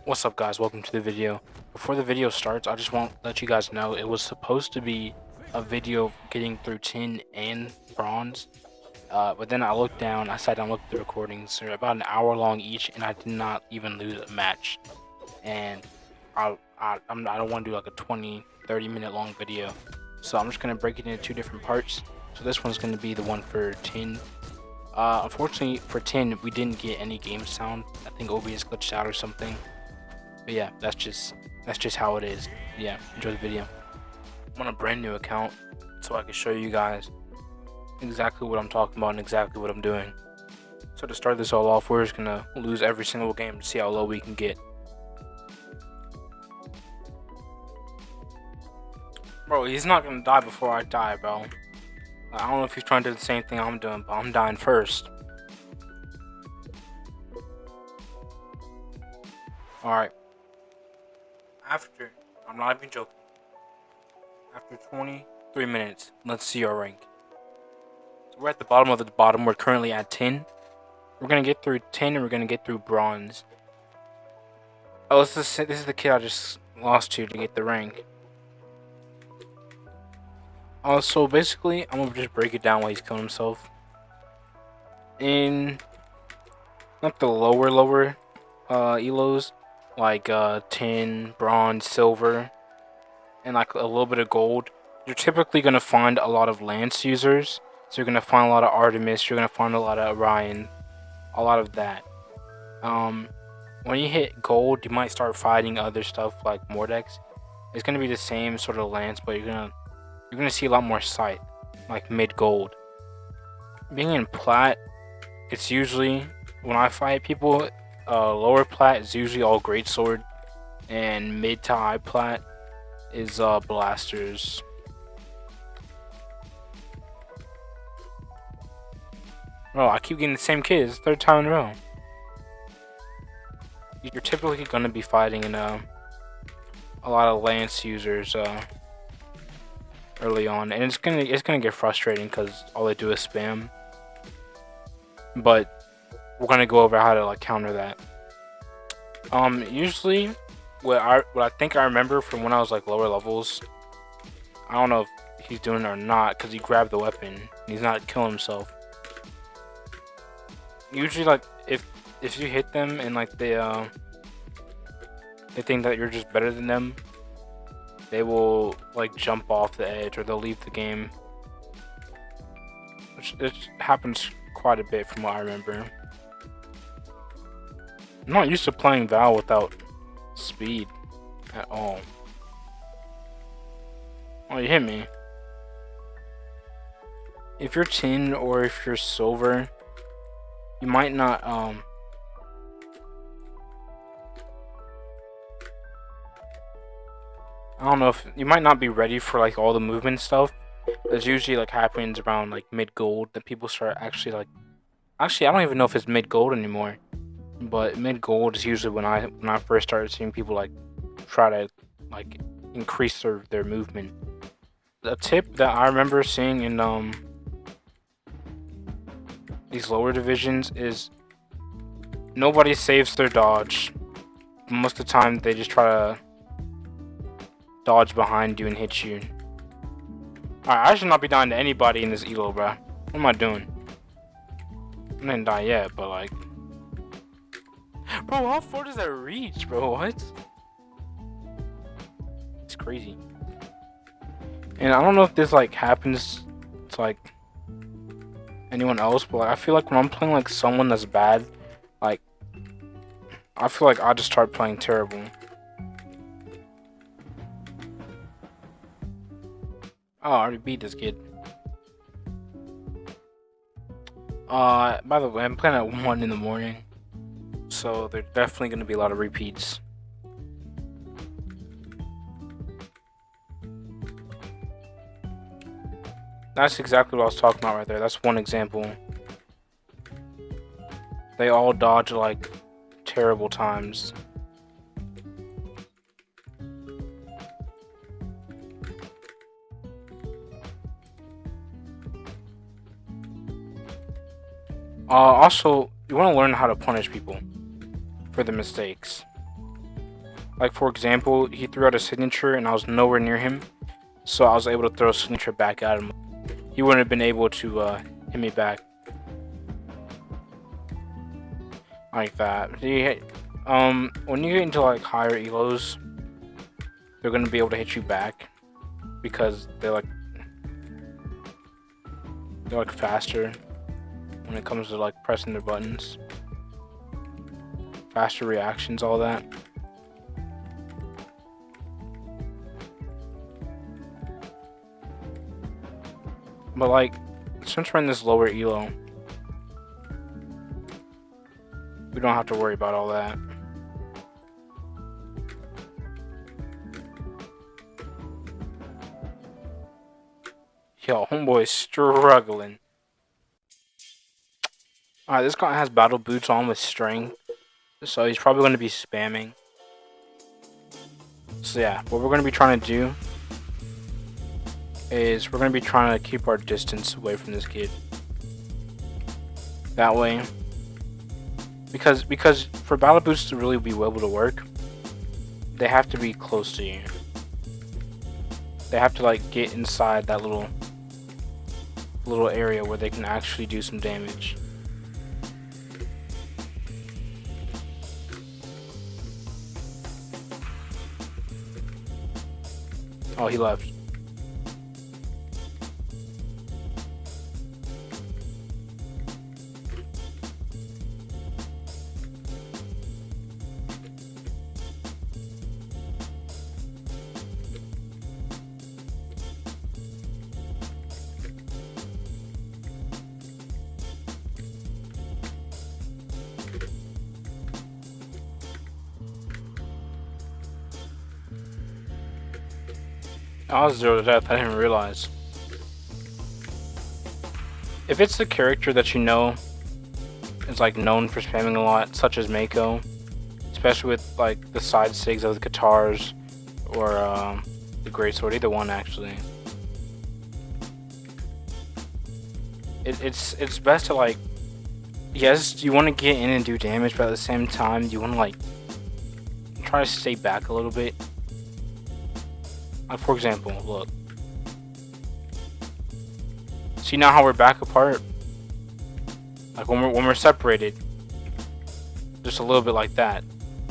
What's up, guys? Welcome to the video. Before the video starts, I just want to let you guys know it was supposed to be a video of getting through tin and bronze, but then I looked down, I sat down, looked at the recordings. They're about an hour long each, and I did not even lose a match. And I don't want to do like a 20-30 minute long video, so I'm just gonna break it into two different parts. So this one's gonna be the one for tin. Unfortunately for tin, we didn't get any game sound. I think OBS glitched out or something. But yeah, that's just how it is. Yeah, enjoy the video. I'm on a brand new account, so I can show you guys exactly what I'm talking about and exactly what I'm doing. So to start this all off, we're just gonna lose every single game to see how low we can get. Bro, he's not gonna die before I die, bro. I don't know if he's trying to do the same thing I'm doing, but I'm dying first. Alright. I'm not even joking. After 23 minutes, let's see our rank. So we're at the bottom of the bottom. We're currently at 10. We're gonna get through 10 and we're gonna get through bronze. Oh, this is the kid I just lost to get the rank. So basically, I'm gonna just break it down while he's killing himself. In not the lower elos, like tin, bronze, silver, and like a little bit of gold, you're typically gonna find a lot of lance users. So you're gonna find a lot of Artemis, you're gonna find a lot of Orion, a lot of that. When you hit gold, you might start fighting other stuff like Mordex. It's gonna be the same sort of lance, but you're gonna see a lot more sight, like mid gold. Being in plat, it's usually when I fight people, lower plat is usually all greatsword, and mid to high plat is blasters. Bro, I keep getting the same kid. It's the third time in a row. You're typically gonna be fighting in a lot of lance users early on, and it's gonna get frustrating because all they do is spam. But we're gonna go over how to like counter that. Usually, what I think I remember from when I was like lower levels, I don't know if he's doing it or not because he grabbed the weapon. He's not killing himself. Usually, like if you hit them and like they think that you're just better than them, they will like jump off the edge or they'll leave the game, which it happens quite a bit from what I remember. I'm not used to playing Val without speed at all. Oh, you hit me. If you're tin or if you're silver, you might not I don't know if you might not be ready for like all the movement stuff. It's usually like happens around like mid gold that people start actually like. Actually, I don't even know if it's mid gold anymore, but mid gold is usually when I first started seeing people like try to like increase their movement. The tip that I remember seeing in these lower divisions is nobody saves their dodge. Most of the time, they just try to dodge behind you and hit you. Alright, I should not be dying to anybody in this elo, bro. What am I doing? I didn't die yet, but like... Bro, how far does that reach, bro? What? It's crazy. And I don't know if this like happens to like anyone else, but like, I feel like when I'm playing like someone that's bad, like I feel like I just start playing terrible. Oh, I already beat this kid. By the way, I'm playing at 1 in the morning, so there's definitely going to be a lot of repeats. That's exactly what I was talking about right there. That's one example. They all dodge like terrible times. Also, you want to learn how to punish people for the mistakes. Like for example, he threw out a signature and I was nowhere near him, so I was able to throw a signature back at him. He wouldn't have been able to hit me back like that. When you get into like higher elos, they're gonna be able to hit you back because they're like faster when it comes to like pressing their buttons, faster reactions, all that. But like, since we're in this lower elo, we don't have to worry about all that. Yo, homeboy is struggling. Alright, this guy has battle boots on with string, so he's probably going to be spamming. So yeah, what we're going to be trying to do is we're going to be trying to keep our distance away from this kid. That way, because for battle boots to really be able to work, they have to be close to you. They have to like get inside that little area where they can actually do some damage. Oh, he left. I was 0 to death, I didn't realize. If it's a character that you know is like known for spamming a lot, such as Mako, especially with like the side sigs of the guitars or the greatsword, either one actually. It's best to like, yes, you want to get in and do damage, but at the same time you want to like try to stay back a little bit. Like for example, look. See now how we're back apart? Like when we're separated, just a little bit like that.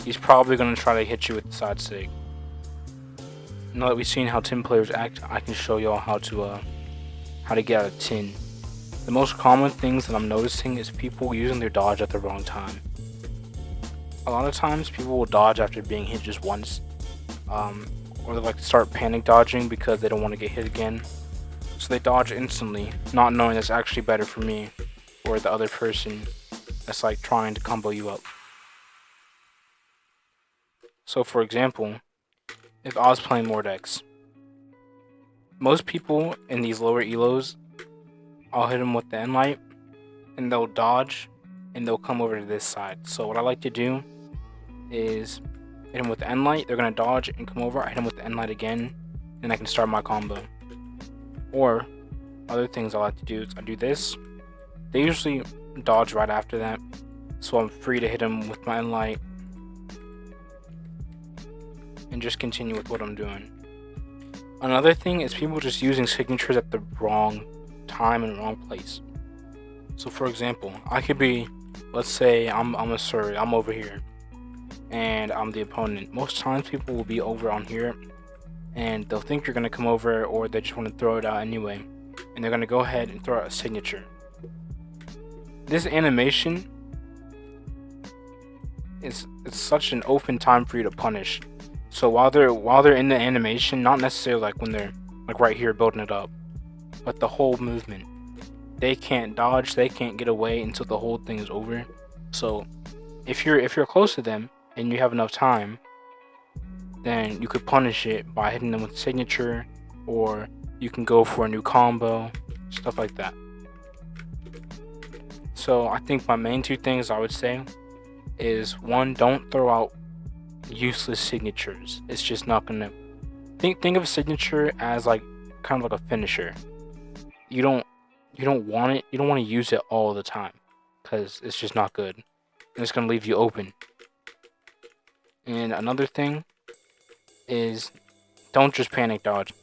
He's probably gonna try to hit you with the side sig. Now that we've seen how tin players act, I can show y'all how to get out of tin. The most common things that I'm noticing is people using their dodge at the wrong time. A lot of times people will dodge after being hit just once, or they like to start panic dodging because they don't want to get hit again. So they dodge instantly, not knowing it's actually better for me or the other person that's like trying to combo you up. So for example, if I was playing Mordex, most people in these lower elos, I'll hit them with the end light and they'll dodge and they'll come over to this side. So what I like to do is hit them with the end light, they're gonna dodge and come over, I hit them with the end light again, and I can start my combo. Or other things I like to do is I do this. They usually dodge right after that, so I'm free to hit them with my end light and just continue with what I'm doing. Another thing is people just using signatures at the wrong time and wrong place. So for example, I could be, let's say I'm a Surrey, I'm over here, and I'm the opponent. Most times people will be over on here, and they'll think you're gonna come over, or they just want to throw it out anyway, and they're gonna go ahead and throw out a signature. This animation it's such an open time for you to punish. So while they're in the animation, not necessarily like when they're like right here building it up, but the whole movement, they can't dodge, they can't get away until the whole thing is over. So if you're close to them and you have enough time, then you could punish it by hitting them with signature, or you can go for a new combo, stuff like that. So I think my main two things I would say is, one, don't throw out useless signatures. It's just not gonna think of a signature as like kind of like a finisher. You don't want it, you don't want to use it all the time because it's just not good and it's gonna leave you open. And another thing is don't just panic dodge.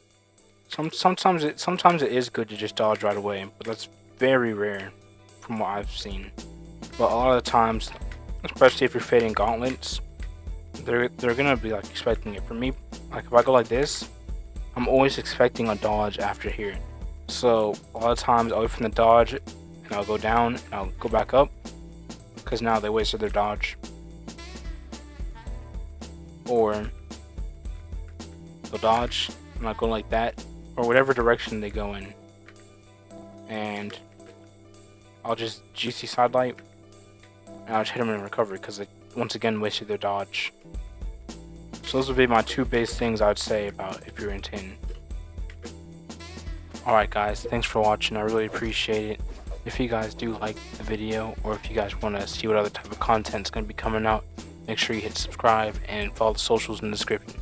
Sometimes it is good to just dodge right away, but that's very rare from what I've seen. But a lot of the times, especially if you're fading gauntlets, they're gonna be like expecting it. For me, like if I go like this, I'm always expecting a dodge after here. So a lot of times I'll wait from the dodge and I'll go down and I'll go back up, because now they wasted their dodge. Or they'll dodge and I'll go like that, or whatever direction they go in, and I'll just GC sidelight and I'll just hit them in recovery, because they once again wasted their dodge. So those would be my two base things I would say about if you're in tin. Alright guys, thanks for watching, I really appreciate it. If you guys do like the video, or if you guys want to see what other type of content is going to be coming out, make sure you hit subscribe and follow the socials in the description.